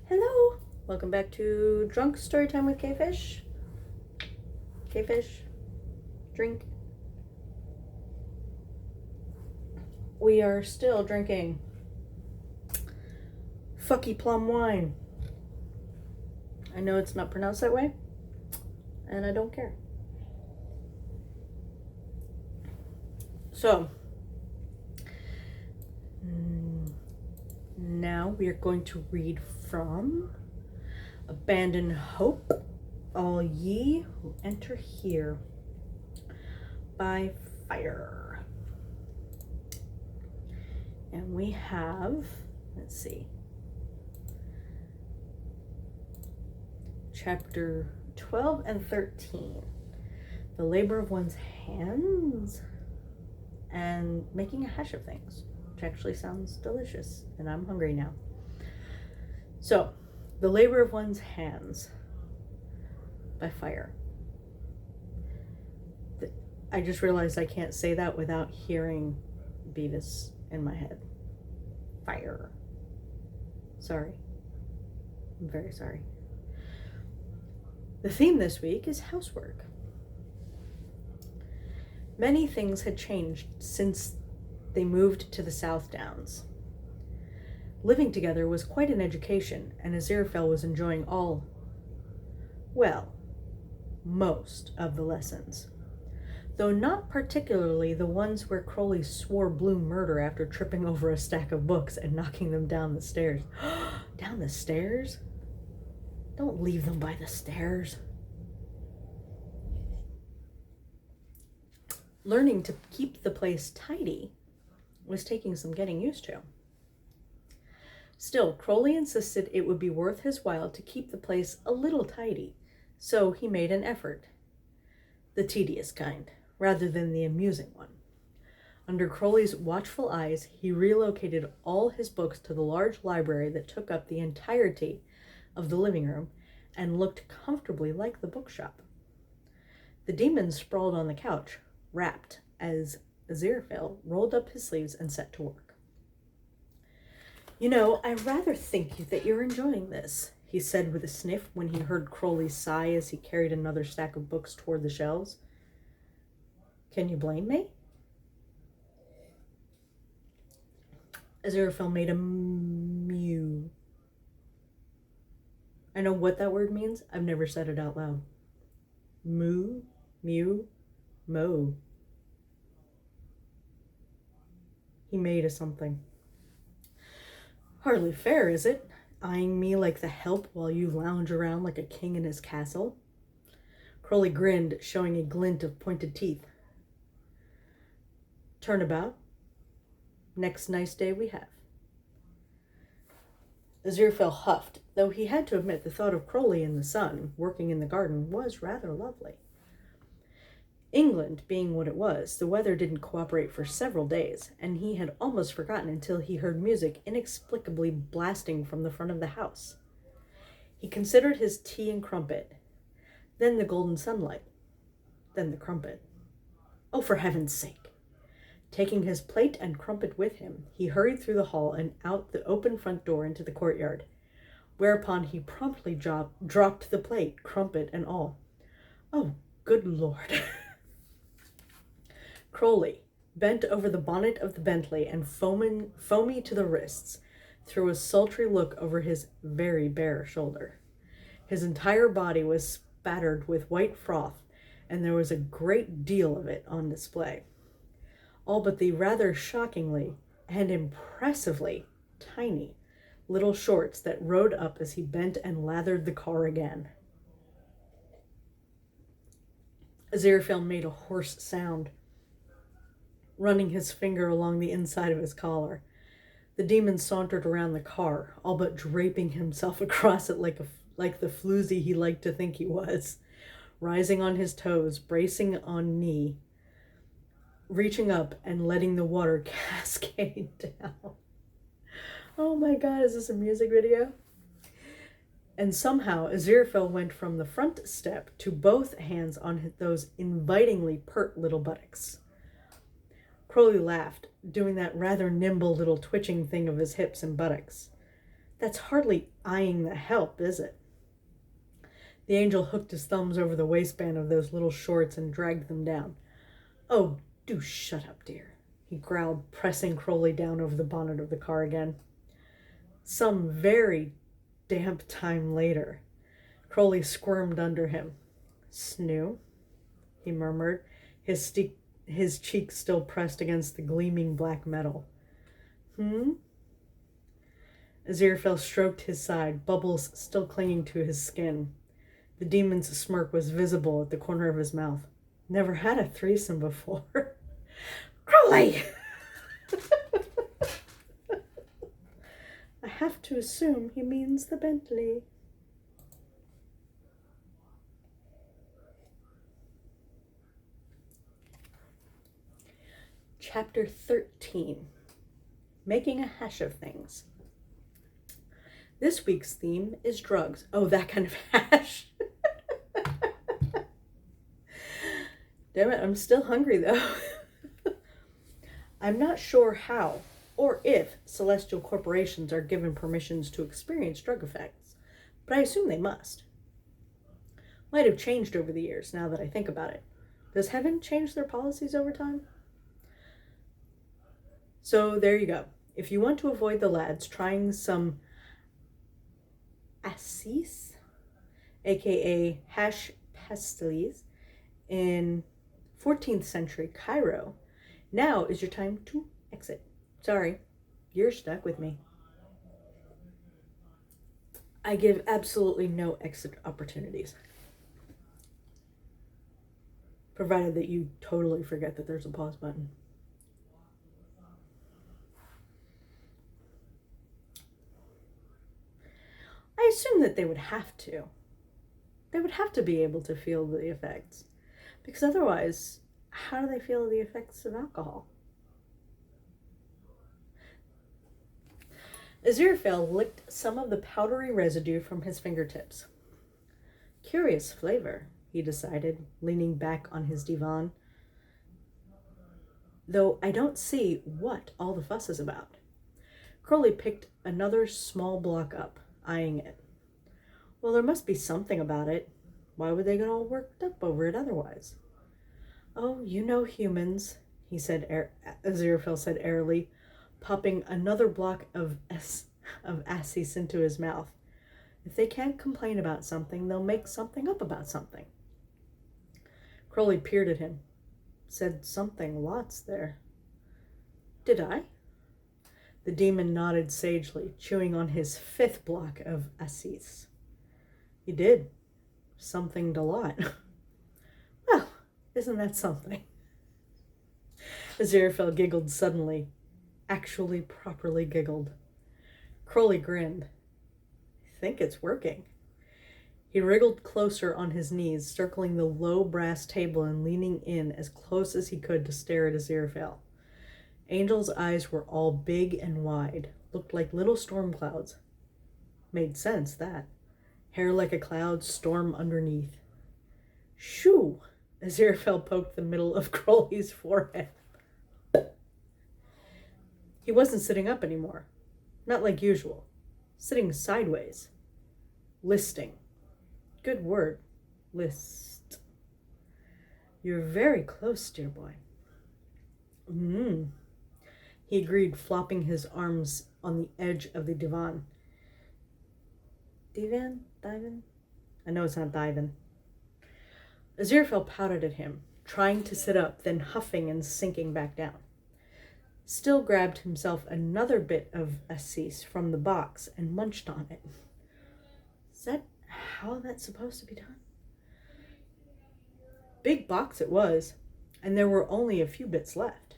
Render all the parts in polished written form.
Hello! Welcome back to Drunk Storytime with Quefish. Quefish, drink. We are still drinking fucky plum wine. I know it's not pronounced that way, and I don't care. So, now we are going to read from Abandon Hope, All Ye Who Enter Here by Fyre. And we have, let's see, chapter 12 and 13, the labor of one's hands and making a hash of things, which actually sounds delicious, and I'm hungry now. So, the labor of one's hands by Fyre. I just realized I can't say that without hearing Beavis in my head. Fyre. Sorry. I'm very sorry. The theme this week is housework. Many things had changed since they moved to the South Downs. Living together was quite an education, and Aziraphale was enjoying most of the lessons. Though not particularly the ones where Crowley swore blue murder after tripping over a stack of books and knocking them down the stairs. Down the stairs? Don't leave them by the stairs. Learning to keep the place tidy was taking some getting used to. Still, Crowley insisted it would be worth his while to keep the place a little tidy, so he made an effort. The tedious kind, rather than the amusing one. Under Crowley's watchful eyes, he relocated all his books to the large library that took up the entirety of the living room and looked comfortably like the bookshop. The demon sprawled on the couch, wrapped, as Aziraphale rolled up his sleeves and set to work. "You know, I rather think that you're enjoying this," he said with a sniff when he heard Crowley sigh as he carried another stack of books toward the shelves. "Can you blame me?" Aziraphale made a mew. I know what that word means. I've never said it out loud. Moo, mew, mo. He made a something. "Hardly fair, is it? Eyeing me like the help while you lounge around like a king in his castle." Crowley grinned, showing a glint of pointed teeth. "Turnabout. Next nice day we have." Aziraphale huffed, though he had to admit the thought of Crowley in the sun, working in the garden, was rather lovely. England being what it was, the weather didn't cooperate for several days, and he had almost forgotten until he heard music inexplicably blasting from the front of the house. He considered his tea and crumpet, then the golden sunlight, then the crumpet. Oh, for heaven's sake! Taking his plate and crumpet with him, he hurried through the hall and out the open front door into the courtyard, whereupon he promptly dropped the plate, crumpet, and all. Oh, good Lord! Crowley, bent over the bonnet of the Bentley and foamy to the wrists, threw a sultry look over his very bare shoulder. His entire body was spattered with white froth, and there was a great deal of it on display. All but the rather shockingly and impressively tiny little shorts that rode up as he bent and lathered the car again. Aziraphale made a hoarse sound, running his finger along the inside of his collar. The demon sauntered around the car, all but draping himself across it like the floozy he liked to think he was, rising on his toes, bracing on knee, reaching up and letting the water cascade down. Oh my God, is this a music video? And somehow Aziraphale went from the front step to both hands on those invitingly pert little buttocks. Crowley laughed, doing that rather nimble little twitching thing of his hips and buttocks. That's hardly eyeing the help, is it? The angel hooked his thumbs over the waistband of those little shorts and dragged them down. Oh, do shut up, dear, he growled, pressing Crowley down over the bonnet of the car again. Some very damp time later, Crowley squirmed under him. Snoo, he murmured, his cheek still pressed against the gleaming black metal. Aziraphale stroked his side, bubbles still clinging to his skin. The demon's smirk was visible at the corner of his mouth. Never had a threesome before. Crowley! I have to assume he means the Bentley. Chapter 13. Making a hash of things. This week's theme is drugs. Oh, that kind of hash. Damn it, I'm still hungry though. I'm not sure how or if celestial corporations are given permissions to experience drug effects, but I assume they must. Might have changed over the years now that I think about it. Does heaven change their policies over time? So there you go. If you want to avoid the lads trying some assis, aka hash pastilles, in 14th century Cairo, now is your time to exit. Sorry, you're stuck with me. I give absolutely no exit opportunities, provided that you totally forget that there's a pause button. I assume that they would have to. They would have to be able to feel the effects, because otherwise, how do they feel the effects of alcohol? Aziraphale licked some of the powdery residue from his fingertips. Curious flavor, he decided, leaning back on his divan. Though I don't see what all the fuss is about. Crowley picked another small block up, eyeing it. Well, there must be something about it. Why would they get all worked up over it otherwise? Oh, you know humans, Aziraphale said airily, popping another block of assis into his mouth. If they can't complain about something, they'll make something up about something. Crowley peered at him. Said something lots there. Did I? The demon nodded sagely, chewing on his 5th block of assis. You did. Something a lot. Well, isn't that something? Aziraphale giggled suddenly. Actually properly giggled. Crowley grinned. I think it's working. He wriggled closer on his knees, circling the low brass table and leaning in as close as he could to stare at Aziraphale. Angel's eyes were all big and wide, looked like little storm clouds. Made sense, that. Hair like a cloud, storm underneath. Shoo! Aziraphale poked the middle of Crowley's forehead. He wasn't sitting up anymore. Not like usual. Sitting sideways. Listing. Good word. List. You're very close, dear boy. He agreed, flopping his arms on the edge of the divan. Divan? I know it's not divan. Aziraphale pouted at him, trying to sit up, then huffing and sinking back down. Still grabbed himself another bit of assis from the box and munched on it. Is that how that's supposed to be done? Big box it was, and there were only a few bits left.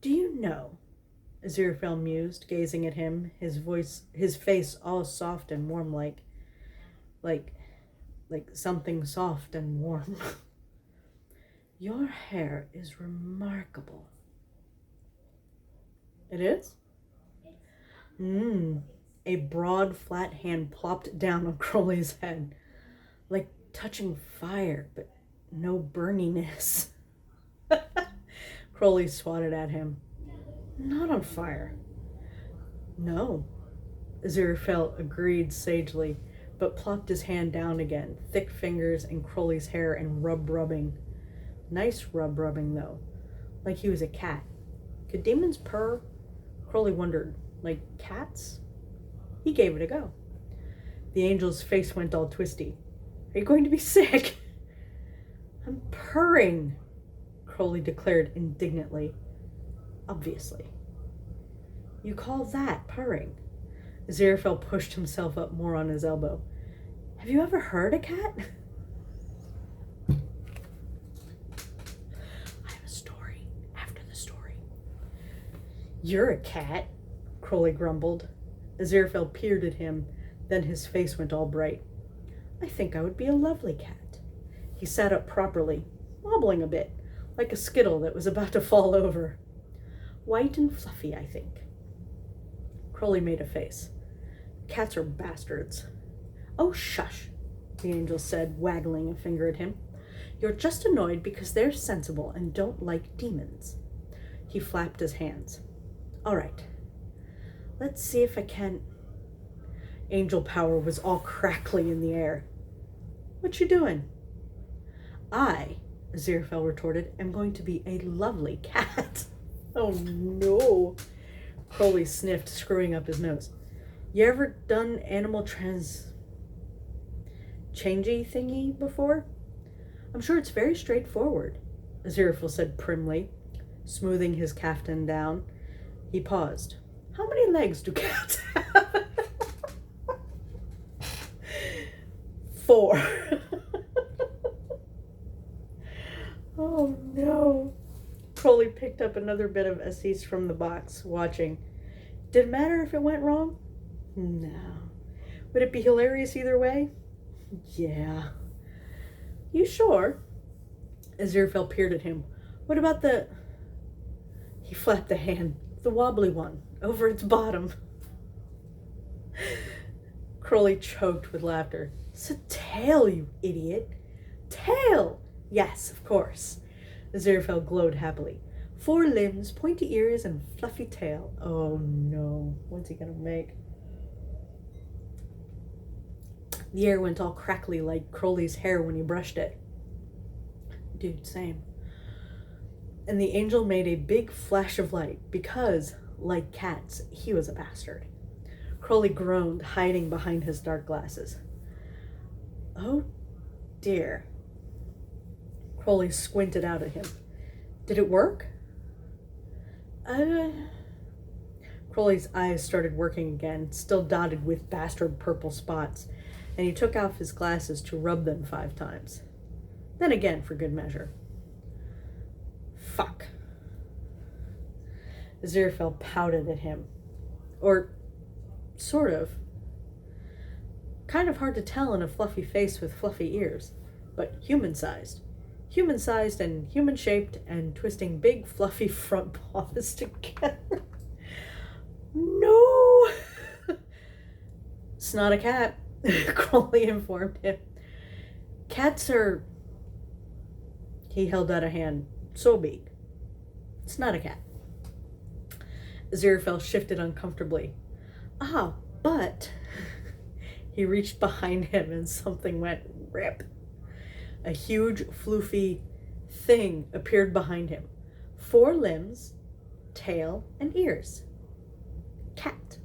Do you know, Aziraphale mused, gazing at him, his face all soft and warm like something soft and warm. Your hair is remarkable. It is? A broad, flat hand plopped down on Crowley's head, like touching fire, but no burniness. Crowley swatted at him. Not on fire. No. Aziraphale agreed sagely, but plopped his hand down again, thick fingers in Crowley's hair and rubbing. Nice rubbing, though, like he was a cat. Could demons purr? Crowley wondered. Like cats? He gave it a go. The angel's face went all twisty. Are you going to be sick? I'm purring, Crowley declared indignantly. Obviously. You call that purring? Aziraphale pushed himself up more on his elbow. Have you ever heard a cat? I have a story after the story. You're a cat, Crowley grumbled. Aziraphale peered at him, then his face went all bright. I think I would be a lovely cat. He sat up properly, wobbling a bit, like a skittle that was about to fall over. White and fluffy, I think. Crowley made a face. Cats are bastards. Oh, shush, the angel said, waggling a finger at him. You're just annoyed because they're sensible and don't like demons. He flapped his hands. All right. Let's see if I can... Angel power was all crackly in the air. What you doing? I, Aziraphale retorted, am going to be a lovely cat. Oh, no. Crowley sniffed, screwing up his nose. You ever done animal changey thingy before? I'm sure it's very straightforward, Aziraphale said primly, smoothing his caftan down. He paused. How many legs do cats have? 4. Oh no. Crowley picked up another bit of assis from the box, watching. Did it matter if it went wrong? No. Would it be hilarious either way? Yeah. You sure? Aziraphale peered at him. What about the... He flapped the hand. The wobbly one. Over its bottom. Crowley choked with laughter. It's a tail, you idiot. Tail! Yes, of course. Aziraphale glowed happily. 4 limbs, pointy ears, and fluffy tail. Oh no. What's he gonna make? The air went all crackly like Crowley's hair when he brushed it. Dude, same. And the angel made a big flash of light because, like cats, he was a bastard. Crowley groaned, hiding behind his dark glasses. Oh dear. Crowley squinted out at him. Did it work? Crowley's eyes started working again, still dotted with bastard purple spots, and he took off his glasses to rub them 5 times. Then again, for good measure. Fuck. Aziraphale pouted at him. Or, sort of. Kind of hard to tell in a fluffy face with fluffy ears, but human-sized. Human-sized and human-shaped and twisting big fluffy front paws together. No! It's not a cat, Crowley informed him. Cats are... He held out a hand. So big. It's not a cat. Aziraphale shifted uncomfortably. Ah, but... He reached behind him and something went rip. A huge, floofy thing appeared behind him. 4 limbs, tail, and ears. Cat.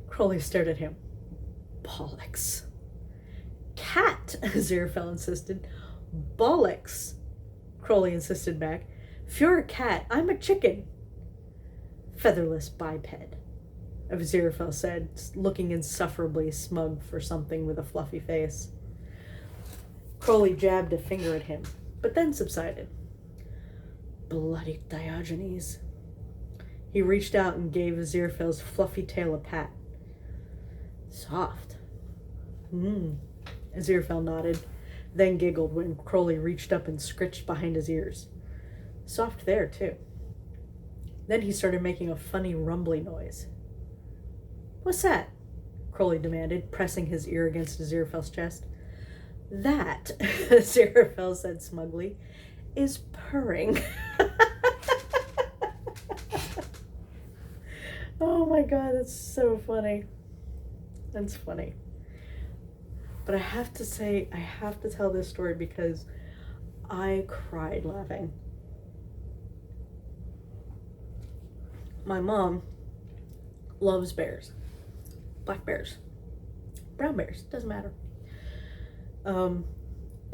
Crowley stared at him. Bollocks. Cat, Aziraphale insisted. Bollocks, Crowley insisted back. If you're a cat, I'm a chicken. Featherless biped, Aziraphale said, looking insufferably smug for something with a fluffy face. Crowley jabbed a finger at him, but then subsided. Bloody Diogenes. He reached out and gave Aziraphale's fluffy tail a pat. Soft. Aziraphale nodded, then giggled when Crowley reached up and scritched behind his ears. Soft there, too. Then he started making a funny rumbly noise. What's that? Crowley demanded, pressing his ear against Aziraphale's chest. That, Aziraphale said smugly, is purring. Oh my God, that's so funny. That's funny. But I have to say, I have to tell this story because I cried laughing. My mom loves bears. Black bears. Brown bears. Doesn't matter.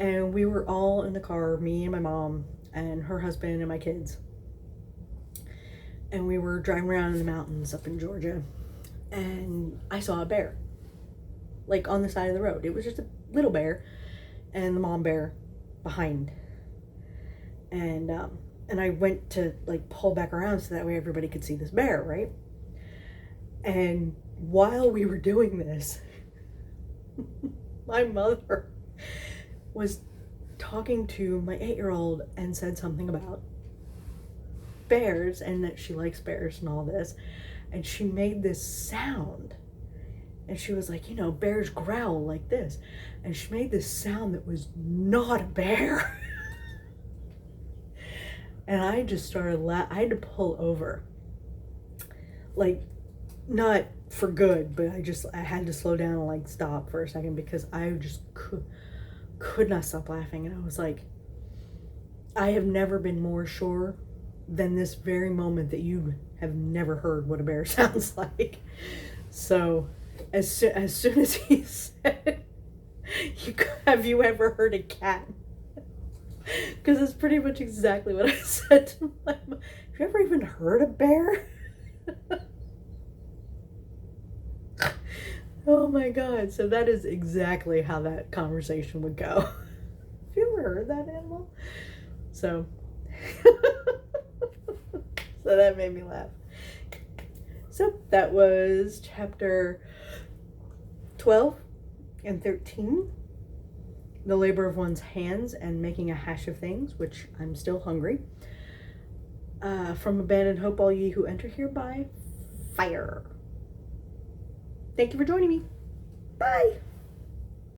And we were all in the car, me and my mom and her husband and my kids. And we were driving around in the mountains up in Georgia. And I saw a bear. Like on the side of the road. It was just a little bear. And the mom bear behind. And I went to like pull back around so that way everybody could see this bear, right? And while we were doing this, my mother was talking to my 8-year-old and said something about bears and that she likes bears and all this. And she made this sound. And she was like, bears growl like this. And she made this sound that was not a bear. And I just started I had to pull over. Like, not for good, but I had to slow down and like stop for a second because I just could not stop laughing. And I was like, I have never been more sure than this very moment that you have never heard what a bear sounds like. So as soon as he said, have you ever heard a cat? Because it's pretty much exactly what I said to my mom. Have you ever even heard a bear? Oh my God. So that is exactly how that conversation would go. Have you ever heard that, animal? So, so that made me laugh. So that was chapter 12 and 13. The labor of one's hands and making a hash of things, which I'm still hungry. From Abandoned Hope, all ye who enter here by Fyre. Thank you for joining me. Bye.